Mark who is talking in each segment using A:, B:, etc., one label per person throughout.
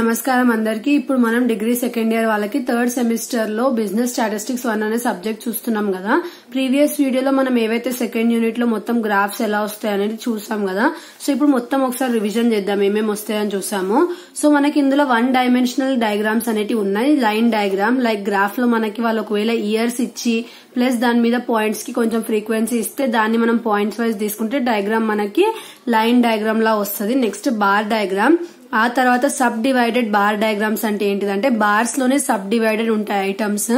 A: నమస్కారం అందరికి. ఇప్పుడు మనం డిగ్రీ సెకండ్ ఇయర్ వాళ్ళకి థర్డ్ సెమిస్టర్ లో బిజినెస్ స్టాటిస్టిక్స్ 1 అనే సబ్జెక్ట్ చూస్తున్నాం కదా. ప్రీవియస్ వీడియోలో మనం ఏవైతే సెకండ్ యూనిట్ లో మొత్తం గ్రాఫ్స్ ఎలా వస్తాయి అనేది చూసాం కదా. సో ఇప్పుడు మొత్తం ఒకసారి రివిజన్ చేద్దాం, ఏమేమి వస్తాయని చూసాము. సో మనకి ఇందులో 1 డైమెన్షనల్ డయాగ్రామ్స్ అనేవి ఉన్నాయి. లైన్ డయాగ్రామ్ లైక్ గ్రాఫ్ లో మనకి వాళ్ళు ఒకవేళ ఇయర్స్ ఇచ్చి ప్లస్ దాని మీద పాయింట్స్ కి కొంచెం ఫ్రీక్వెన్సీ ఇస్తే దాన్ని మనం పాయింట్స్ వైజ్ తీసుకుంటే డయాగ్రామ్ మనకి లైన్ డయాగ్రామ్ లా వస్తుంది. నెక్స్ట్ బార్ డయాగ్రామ్, ఆ తర్వాత సబ్ డివైడెడ్ బార్ డయాగ్రామ్స్ అంటే ఏంటిదంటే బార్స్ లోనే సబ్ డివైడెడ్ ఉంటాయి ఐటమ్స్.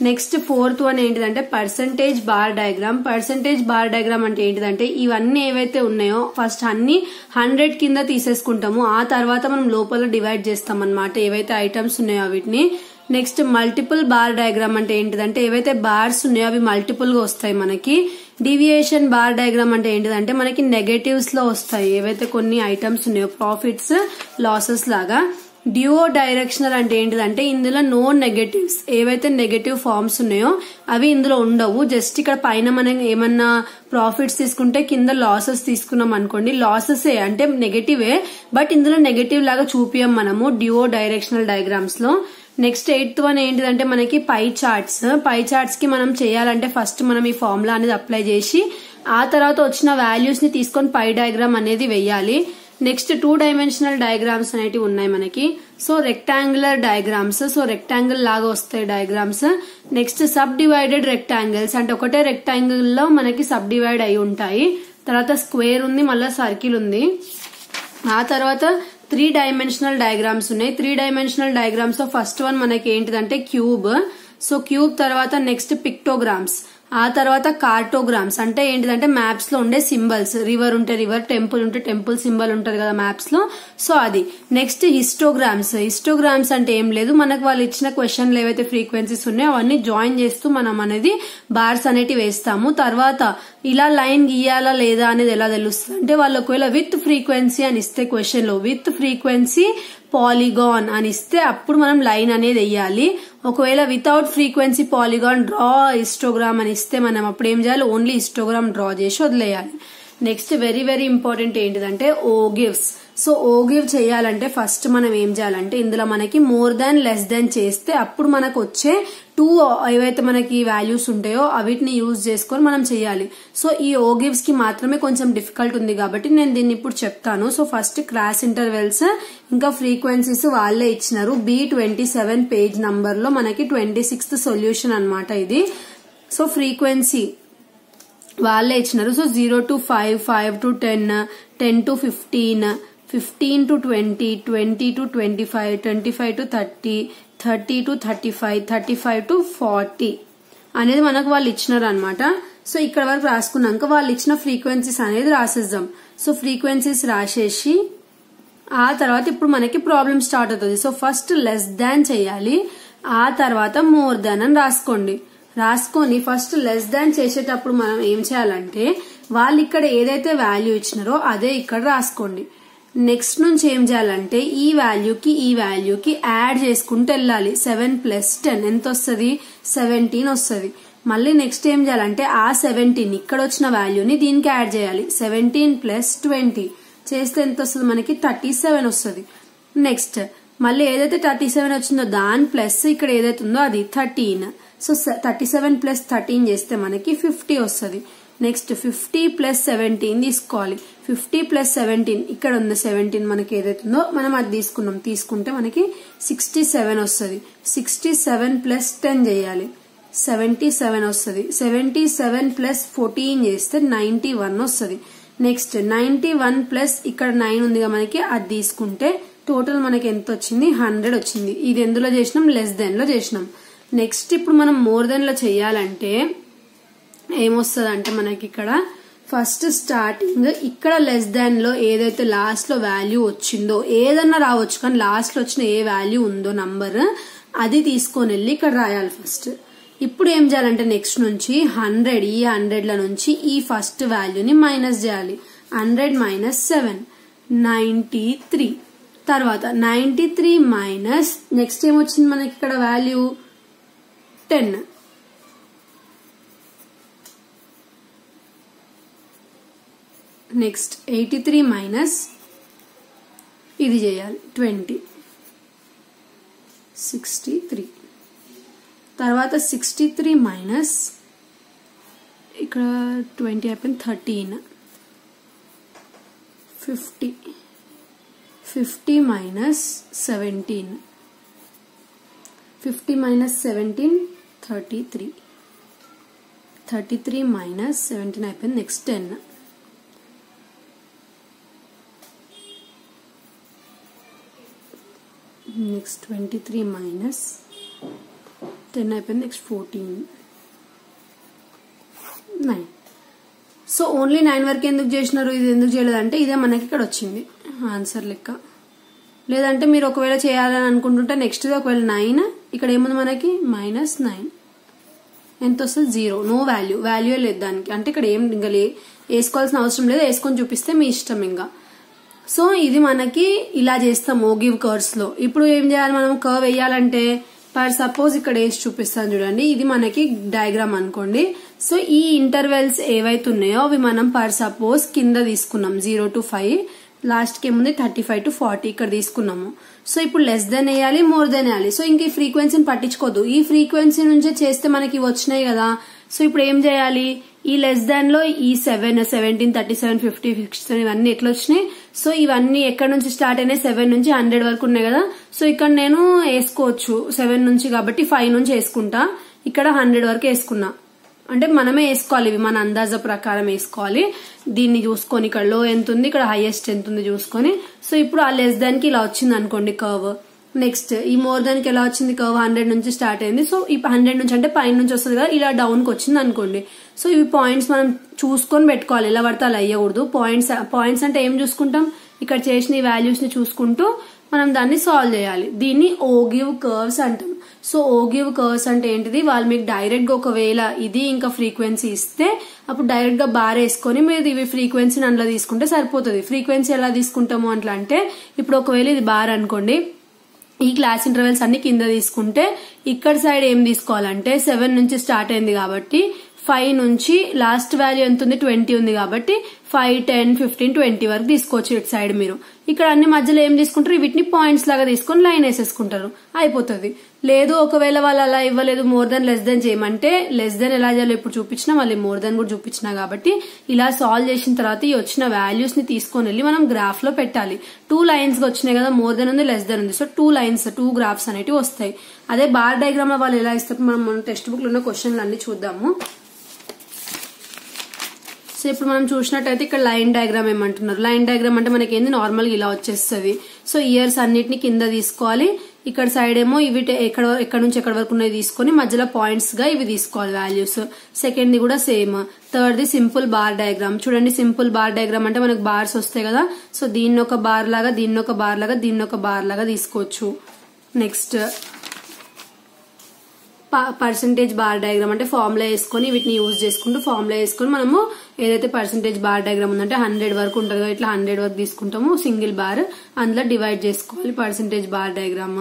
A: నెక్స్ట్ 4th వన్ ఏంటిదంటే percentage bar diagram. Percentage bar diagram అంటే ఏంటిదంటే ఇవన్నీ ఏవైతే ఉన్నాయో ఫస్ట్ అన్ని 100 కింద తీసేసుకుంటాము, ఆ తర్వాత మనం లోపల డివైడ్ చేస్తాం అన్నమాట ఏవైతే ఐటమ్స్ ఉన్నాయో వీటిని. నెక్స్ట్ మల్టిపుల్ బార్ డయాగ్రామ్ అంటే ఏంటిదంటే ఏవైతే బార్స్ ఉన్నాయో అవి మల్టిపుల్ గా వస్తాయి మనకి. డీవియేషన్ బార్ డయాగ్రామ్ అంటే ఏంటిదంటే మనకి నెగటివ్స్ లో వస్తాయి ఏవైతే కొన్ని ఐటమ్స్ ఉన్నాయో ప్రాఫిట్స్ లాసెస్ లాగా. డ్యూఓ డైరెక్షనల్ అంటే ఏంటిదంటే ఇందులో నో నెగటివ్స్, ఏవైతే నెగటివ్ ఫార్మ్స్ ఉన్నాయో అవి ఇందులో ఉండవు. జస్ట్ ఇక్కడ పైన మనం ఏమన్నా ప్రాఫిట్స్ తీసుకుంటే కింద లాసెస్ తీసుకున్నాం అనుకోండి, లాసెస్ అంటే నెగటివే బట్ ఇందులో నెగటివ్ లాగా చూపియం మనము డ్యూఓ డైరెక్షనల్ డయాగ్రామ్స్ లో. నెక్స్ట్ 8th వన్ ఏంటిదంటే మనకి పై చార్ట్స్. పై చార్ట్స్ కి మనం చేయాలంటే ఫస్ట్ మనం ఈ ఫార్ములా అనేది అప్లై చేసి ఆ తర్వాత వచ్చిన వాల్యూస్ ని తీసుకొని పై డయాగ్రామ్ అనేది వెయ్యాలి. నెక్స్ట్ 2 డైమెన్షనల్ డయాగ్రామ్స్ అనేవి ఉన్నాయి మనకి. So rectangular diagrams, so rectangle లాగా వస్తాయి diagrams. Next sub divided rectangles అంటే ఒకటే రెక్టాంగిల్ లో మనకి సబ్ డివైడ్ అయి ఉంటాయి. తర్వాత స్క్వేర్ ఉంది, మళ్ళీ సర్కిల్ ఉంది. ఆ తర్వాత 3 డైమెన్షనల్ డయాగ్రామ్స్ ఉన్నాయి. 3 డైమెన్షనల్ డయాగ్రామ్స్ లో ఫస్ట్ వన్ మనకి ఏంటిదంటే క్యూబ్. సో క్యూబ్ తర్వాత నెక్స్ట్ పిక్టోగ్రామ్స్, ఆ తర్వాత కార్టోగ్రామ్స్ అంటే ఏంటిదంటే మ్యాప్స్ లో ఉండే సింబల్స్. రివర్ ఉంటే రివర్, టెంపుల్ ఉంటే టెంపుల్ సింబల్ ఉంటది కదా మ్యాప్స్ లో, సో అది. Next histograms. హిస్టోగ్రామ్స్ అంటే ఏం లేదు, మనకు వాళ్ళు ఇచ్చిన క్వశ్చన్లు ఏవైతే ఫ్రీక్వెన్సీస్ ఉన్నాయో అవన్నీ జాయిన్ చేస్తూ మనం అనేది బార్స్ అనేటివి వేస్తాము. తర్వాత ఇలా లైన్ గీయాలా లేదా అనేది ఎలా తెలుస్తుంది అంటే వాళ్ళు ఒకవేళ విత్ ఫ్రీక్వెన్సీ అని ఇస్తే క్వశ్చన్ లో విత్ ఫ్రీక్వెన్సీ పాలిగాన్ అని ఇస్తే అప్పుడు మనం లైన్ అనేది వేయాలి. ఒకవేళ without frequency polygon draw histogram అని ఇస్తే మనం అప్పుడు ఏం చేయాలి, ఓన్లీ హిస్టోగ్రామ్ డ్రా చేసి వదిలేయాలి. నెక్స్ట్ వెరీ వెరీ ఇంపార్టెంట్ ఏంటిదంటే ఓ గివ్స్. సో ఓ గివ్ చేయాలంటే ఫస్ట్ మనం ఏం చేయాలంటే ఇందులో మనకి మోర్ దాన్ లెస్ దాన్ చేస్తే అప్పుడు మనకు వచ్చే 2 ఏవైతే మనకి వాల్యూస్ ఉంటాయో అవిటిని యూజ్ చేసుకొని మనం చేయాలి. సో ఈ ఓ గివ్స్ కి మాత్రమే కొంచెం డిఫికల్ట్ ఉంది కాబట్టి నేను దీన్ని ఇప్పుడు చెప్తాను. సో ఫస్ట్ క్రాస్ ఇంటర్వెల్స్ ఇంకా ఫ్రీక్వెన్సీస్ వాళ్ళే ఇచ్చినారు. B27 పేజ్ నంబర్ లో మనకి 26th సొల్యూషన్ అన్నమాట ఇది. సో ఫ్రీక్వెన్సీ వాళ్ళే ఇచ్చినారు. So 0 to 5, 5 to 10, 10 to 15, 15 to 20, 20 to 25, 25 to 30, 30 to 35, 35 to 40 అనేది మనకు వాళ్ళు ఇచ్చినారు అనమాట. సో ఇక్కడ వరకు రాసుకున్నాక వాళ్ళు ఇచ్చిన ఫ్రీక్వెన్సీస్ అనేది రాసేద్దాం. సో ఫ్రీక్వెన్సీస్ రాసేసి ఆ తర్వాత ఇప్పుడు మనకి ప్రాబ్లం స్టార్ట్ అవుతుంది. సో ఫస్ట్ లెస్ దాన్ చేయాలి, ఆ తర్వాత మోర్ దాన్ అని రాసుకొని ఫస్ట్ లెస్ దాన్ చేసేటప్పుడు మనం ఏం చేయాలంటే వాళ్ళు ఇక్కడ ఏదైతే వాల్యూ ఇచ్చినారో అదే ఇక్కడ రాసుకోండి. నెక్స్ట్ నుంచి ఏం చేయాలంటే ఈ వాల్యూకి యాడ్ చేసుకుంటూ వెళ్ళాలి. 7 + 10 ఎంత వస్తుంది, 17 వస్తుంది. మళ్ళీ నెక్స్ట్ ఏం చేయాలంటే ఆ 17 ఇక్కడ వచ్చిన వాల్యూని దీనికి యాడ్ చేయాలి. 17 + 20 చేస్తే ఎంత వస్తుంది మనకి 37 వస్తుంది. నెక్స్ట్ మళ్ళీ ఏదైతే 37 వచ్చిందో దాని ప్లస్ ఇక్కడ ఏదైతే ఉందో అది 13. సో 37 + 13 చేస్తే మనకి 50 వస్తుంది. నెక్స్ట్ 50 + 17 తీసుకోవాలి. 50 + 17 ఇక్కడ ఉంది 17 మనకి ఏదైతే ఉందో మనం అది తీసుకుంటే మనకి 67 వస్తుంది. 67 + 10 చేయాలి, 77 వస్తుంది. 77 + 14 చేస్తే 91 వస్తుంది. నెక్స్ట్ 91 ప్లస్ ఇక్కడ 9 ఉందిగా మనకి అది తీసుకుంటే టోటల్ మనకి ఎంత వచ్చింది, 100 వచ్చింది. ఇది ఎందులో చేసినాం, లెస్ దెన్ లో చేసినాం. నెక్స్ట్ ఇప్పుడు మనం మోర్ దెన్ లో చేయాలంటే ఏమొస్తుంది అంటే మనకి ఇక్కడ ఫస్ట్ స్టార్టింగ్ ఇక్కడ లెస్ దాన్ లో ఏదైతే లాస్ట్ లో వాల్యూ వచ్చిందో ఏదన్నా రావచ్చు కానీ లాస్ట్ లో వచ్చిన ఏ వాల్యూ ఉందో నంబర్ అది తీసుకొని వెళ్ళి ఇక్కడ రాయాలి ఫస్ట్. ఇప్పుడు ఏం చేయాలంటే నెక్స్ట్ నుంచి 100 ఈ 100ల నుంచి ఈ ఫస్ట్ వాల్యూని మైనస్ చేయాలి. 100 - 7 93. తర్వాత 93 మైనస్ నెక్స్ట్ ఏమొచ్చింది మనకి ఇక్కడ వాల్యూ 10. నెక్స్ట్ 83 మైనస్ ఇది చేయాలి 20. 63. తర్వాత 63 మైనస్ ఇక్కడ 20 అయిపోయింది 13, 50 మైనస్ 17, 50 మైనస్ 17 33 మైనస్ 17 అయిపోయింది. నెక్స్ట్ 10, నెక్స్ట్ 23 మైనస్ 10 అయిపోయింది. నెక్స్ట్ 14, 9. సో ఓన్లీ 9 వరకు ఎందుకు చేసినారు, ఇది ఎందుకు చేయలేదంటే ఇదే మనకి ఇక్కడ వచ్చింది ఆన్సర్ లెక్క. లేదంటే మీరు ఒకవేళ చేయాలని అనుకుంటుంటే నెక్స్ట్ ఒకవేళ 9 ఇక్కడ ఏముంది మనకి -9 ఎంత వస్తుంది 0, నో వాల్యూ లేదు దానికి. అంటే ఇక్కడ ఏం ఇంకా వేసుకోవాల్సిన అవసరం లేదు, వేసుకొని చూపిస్తే మీ ఇష్టం ఇంకా. సో ఇది మనకి ఇలా చేస్తాం ఓగివ్ కర్వ్స్ లో. ఇప్పుడు ఏం చేయాలి మనం కర్వ్ వేయాలంటే ఫర్ సపోజ్ ఇక్కడ వేసి చూపిస్తాను చూడండి, ఇది మనకి డయాగ్రామ్ అనుకోండి. సో ఈ ఇంటర్వెల్స్ ఏవైతే ఉన్నాయో అవి మనం ఫర్ సపోజ్ కింద తీసుకున్నాం 0 to 5, లాస్ట్ కి ఏముంది 35 to 40 ఇక్కడ తీసుకున్నాము. సో ఇప్పుడు లెస్ దెన్ వేయాలి, మోర్ దెన్ వేయాలి. సో ఇంక ఈ ఫ్రీక్వెన్సీని పట్టించుకోవద్దు, ఈ ఫ్రీక్వెన్సీ నుంచే చేస్తే మనకి వచ్చినాయి కదా. సో ఇప్పుడు ఏం చేయాలి, ఈ లెస్ దాన్ లో ఈ 7, 17, 37, 50, 67 ఇవన్నీ ఎట్లా వచ్చినాయి. సో ఇవన్నీ ఎక్కడ నుంచి స్టార్ట్ అయినాయి, 7 నుంచి 100 వరకు ఉన్నాయి కదా. సో ఇక్కడ నేను వేసుకోవచ్చు 7 నుంచి కాబట్టి 5 నుంచి వేసుకుంటా, ఇక్కడ 100 వరకు వేసుకున్నా. అంటే మనమే వేసుకోవాలి, ఇవి మన అందాజ ప్రకారం వేసుకోవాలి. దీన్ని చూసుకొని ఇక్కడ లో ఎంత ఉంది, ఇక్కడ హైయెస్ట్ ఎంత ఉంది చూసుకొని. సో ఇప్పుడు ఆ లెస్ దాన్ కి ఇలా వచ్చింది అనుకోండి కర్వ్. నెక్స్ట్ ఈ మోర్ దాన్ కి ఎలా వచ్చింది కర్వ్, 100 నుంచి స్టార్ట్ అయింది. సో ఈ 100 నుంచి అంటే పైన నుంచి వస్తుంది కదా, ఇలా డౌన్ కి వచ్చింది అనుకోండి. సో ఇవి పాయింట్స్ మనం చూసుకొని పెట్టుకోవాలి, ఎలా పడితే అలా అయ్యకూడదు. పాయింట్స్ అంటే ఏం చూసుకుంటాం, ఇక్కడ చేసిన ఈ వాల్యూస్ ని చూసుకుంటూ మనం దాన్ని సాల్వ్ చేయాలి. దీన్ని ఓగివ్ కర్వ్స్ అంటాం. సో ఓగివ్ కర్వ్స్ అంటే ఏంటిది, వాళ్ళు మీకు డైరెక్ట్ గా ఒకవేళ ఇది ఇంకా ఫ్రీక్వెన్సీ ఇస్తే అప్పుడు డైరెక్ట్ గా బార్ వేసుకొని మీరు ఇవి ఫ్రీక్వెన్సీని అందులో తీసుకుంటే సరిపోతుంది. ఫ్రీక్వెన్సీ ఎలా తీసుకుంటాము అట్లా అంటే, ఇప్పుడు ఒకవేళ ఇది బార్ అనుకోండి, ఈ క్లాస్ ఇంటర్వెల్స్ అన్ని కింద తీసుకుంటే ఇక్కడ సైడ్ ఏం తీసుకోవాలంటే 7 నుంచి స్టార్ట్ అయింది కాబట్టి 5 నుంచి లాస్ట్ వాల్యూ ఎంత ఉంది 20 ఉంది కాబట్టి 5, 10, 15, 20 వరకు తీసుకోవచ్చు ఇటు సైడ్. మీరు ఇక్కడ అన్ని మధ్యలో ఏం తీసుకుంటారు, వీటిని పాయింట్స్ లాగా తీసుకొని లైన్ వేసేసుకుంటారు, అయిపోతుంది. లేదు ఒకవేళ వాళ్ళు అలా ఇవ్వలేదు, మోర్ దెన్ లెస్ దెన్ చేయమంటే, లెస్ దెన్ ఎలా చేయాలో ఇప్పుడు చూపించినా, మళ్ళీ మోర్ దెన్ కూడా చూపించినా కాబట్టి ఇలా సాల్వ్ చేసిన తర్వాత ఈ వచ్చిన వాల్యూస్ ని తీసుకొని వెళ్ళి మనం గ్రాఫ్ లో పెట్టాలి. 2 లైన్స్ వచ్చినాయి కదా, మోర్ దెన్ ఉంది లెస్ దెన్ ఉంది. సో 2 లైన్స్ 2 గ్రాఫ్స్ అనేటివి వస్తాయి. అదే బార్ డయాగ్రామ్ లో వాళ్ళు ఎలా ఇస్తారు, మనం టెక్స్ట్ బుక్ లో ఉన్న క్వశ్చన్లు అన్ని చూద్దాము. సో ఇప్పుడు మనం చూసినట్టయితే ఇక్కడ లైన్ డయాగ్రామ్ ఏమంటున్నారు, లైన్ డయాగ్రామ్ అంటే మనకి ఏంది నార్మల్ గా ఇలా వచ్చేస్తుంది. సో ఇయర్స్ అన్నిటిని కింద తీసుకోవాలి, ఇక్కడ సైడ్ ఏమో ఇవి ఎక్కడ నుంచి ఎక్కడ వరకు ఉన్నాయి తీసుకొని మధ్యలో పాయింట్స్ గా ఇవి తీసుకోవాలి వాల్యూస్. సెకండ్ ది కూడా same. Third the simple bar diagram. చూడండి సింపుల్ బార్ డయాగ్రామ్ అంటే మనకు బార్స్ వస్తాయి కదా, సో దీన్ని ఒక బార్ లాగా, దీన్ని ఒక బార్ లాగా, దీన్ని ఒక బార్ లాగా తీసుకోవచ్చు. నెక్స్ట్ పర్సంటేజ్ బార్ డయాగ్రామ్ అంటే ఫార్ములా వేసుకొని వీటిని యూజ్ చేసుకుంటూ ఫార్ములా వేసుకొని మనము ఏదైతే పర్సంటేజ్ బార్ డయాగ్రామ్ ఉందంటే 100 వరకు ఉంటుంది కదా, ఇట్లా 100 వరకు తీసుకుంటాము సింగిల్ బార్, అందులో డివైడ్ చేసుకోవాలి percentage bar diagram.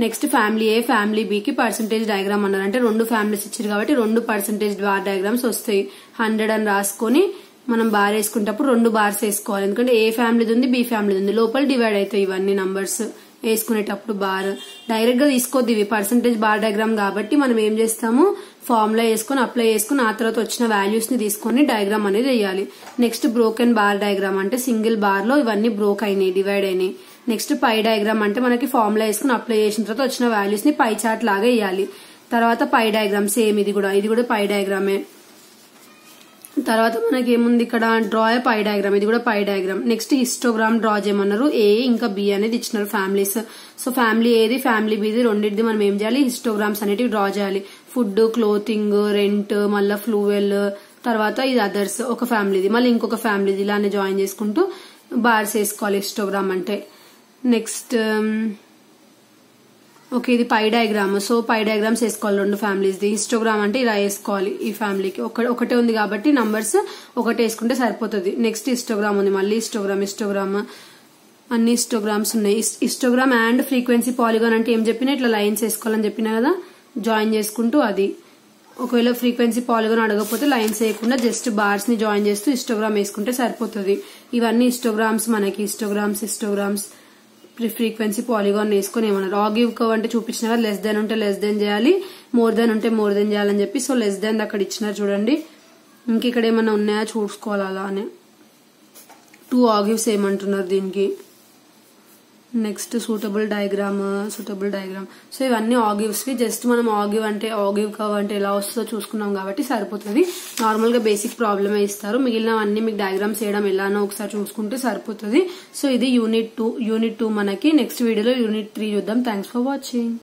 A: Next family A family B కి పర్సంటేజ్ డయాగ్రామ్ అన్నారు అంటే 2 ఫ్యామిలీస్ ఇచ్చారు కాబట్టి 2 పర్సంటేజ్ బార్ డయాగ్రామ్స్ వస్తాయి. 100 అని రాసుకొని మనం బార్ వేసుకునేటప్పుడు 2 బార్స్ వేసుకోవాలి, ఎందుకంటే ఏ ఫ్యామిలీది ఉంది బి ఫ్యామిలీది ఉంది, లోపల డివైడ్ అవుతాయి ఇవన్నీ నంబర్స్ వేసుకునేటప్పుడు. బార్ డైరెక్ట్ గా తీసుకోద్ది, ఇవి పర్సంటేజ్ బార్ డయాగ్రామ్ కాబట్టి మనం ఏం చేస్తాము, ఫార్ములా వేసుకుని అప్లై చేసుకుని ఆ తర్వాత వచ్చిన వాల్యూస్ ని తీసుకొని డయాగ్రామ్ అనేది వేయాలి. నెక్స్ట్ బ్రోకెన్ బార్ డయాగ్రామ్ అంటే సింగిల్ బార్ లో ఇవన్నీ బ్రోక్ అయినాయి, డివైడ్ అయినాయి. నెక్స్ట్ పై డయాగ్రామ్ అంటే మనకి ఫార్ములా వేసుకుని అప్లై చేసిన తర్వాత వచ్చిన వాల్యూస్ ని పై చార్ట్ లాగా వేయాలి. తర్వాత పై డయాగ్రామ్ సేమ్, ఇది కూడా పై డయాగ్రామే. తర్వాత మనకి ఏముంది ఇక్కడ డ్రా పై డయాగ్రామ్, ఇది కూడా పై డయాగ్రామ్. నెక్స్ట్ హిస్టోగ్రామ్ డ్రా చేయమన్నారు, ఏ ఇంకా బి అనేది ఇచ్చినారు ఫ్యామిలీస్. సో ఫ్యామిలీ ఏది ఫ్యామిలీ బిది రెండింటిది మనం ఏం చేయాలి, హిస్టోగ్రామ్స్ అనేటివి డ్రా చేయాలి. ఫుడ్, క్లోతింగ్, రెంట్, మళ్ళీ ఫ్లూవెల్, తర్వాత ఇది అదర్స్ ఒక ఫ్యామిలీది, మళ్ళీ ఇంకొక ఫ్యామిలీది, ఇలానే జాయిన్ చేసుకుంటూ బార్స్ వేసుకోవాలి హిస్టోగ్రామ్ అంటే. నెక్స్ట్ ఓకే ఇది పై డయాగ్రామ్. సో పై డయాగ్రామ్స్ వేసుకోవాలి 2 ఫ్యామిలీస్ ది. హిస్టోగ్రామ్ అంటే ఇలా వేసుకోవాలి, ఈ ఫ్యామిలీకి ఒకటే ఉంది కాబట్టి నంబర్స్ ఒకటే వేసుకుంటే సరిపోతుంది. నెక్స్ట్ హిస్టోగ్రామ్ ఉంది, మళ్ళీ హిస్టోగ్రామ్ అన్ని హిస్టోగ్రామ్స్ ఉన్నాయి. హిస్టోగ్రామ్ అండ్ ఫ్రీక్వెన్సీ పాలిగాన్ అంటే ఏం చెప్పినా ఇట్లా లైన్స్ వేసుకోవాలని చెప్పినా కదా, జాయిన్ చేసుకుంటూ అది. ఒకవేళ ఫ్రీక్వెన్సీ పాలిగాన్ అడగకపోతే లైన్స్ వేయకుండా జస్ట్ బార్స్ ని జాయిన్ చేస్తూ హిస్టోగ్రామ్ వేసుకుంటే సరిపోతుంది. ఇవన్నీ హిస్టోగ్రామ్స్ మనకి హిస్టోగ్రామ్స్ ఫ్రీక్వెన్సీ పాలిగాన్ వేసుకొని ఏమన్నారు. ఆగివ్ కర్వ్ అంటే చూపించిన కదా, లెస్ దెన్ ఉంటే లెస్ దెన్ చేయాలి, మోర్ దెన్ ఉంటే మోర్ దెన్ చేయాలని చెప్పి. సో లెస్ దెన్ అక్కడ ఇచ్చినారు చూడండి. ఇంక ఇక్కడ ఏమైనా ఉన్నాయా చూసుకోవాలి. అలానే 2 ఆగివ్స్ ఏమంటున్నారు దీనికి. Next suitable diagram. సో ఇవన్నీ ఆగివ్స్ కి. జస్ట్ మనం ఆగివ్ కర్వ్ అంటే ఎలా వస్తుందో చూసుకున్నాం కాబట్టి సరిపోతుంది. నార్మల్ గా బేసిక్ ప్రాబ్లమే ఇస్తారు, మిగిలినవన్నీ మీకు డయాగ్రామ్స్ చేయడం ఎలానో ఒకసారి చూసుకుంటే సరిపోతుంది. సో ఇది యూనిట్ 2. మనకి నెక్స్ట్ వీడియోలో యూనిట్ 3 చూద్దాం. Thanks for watching.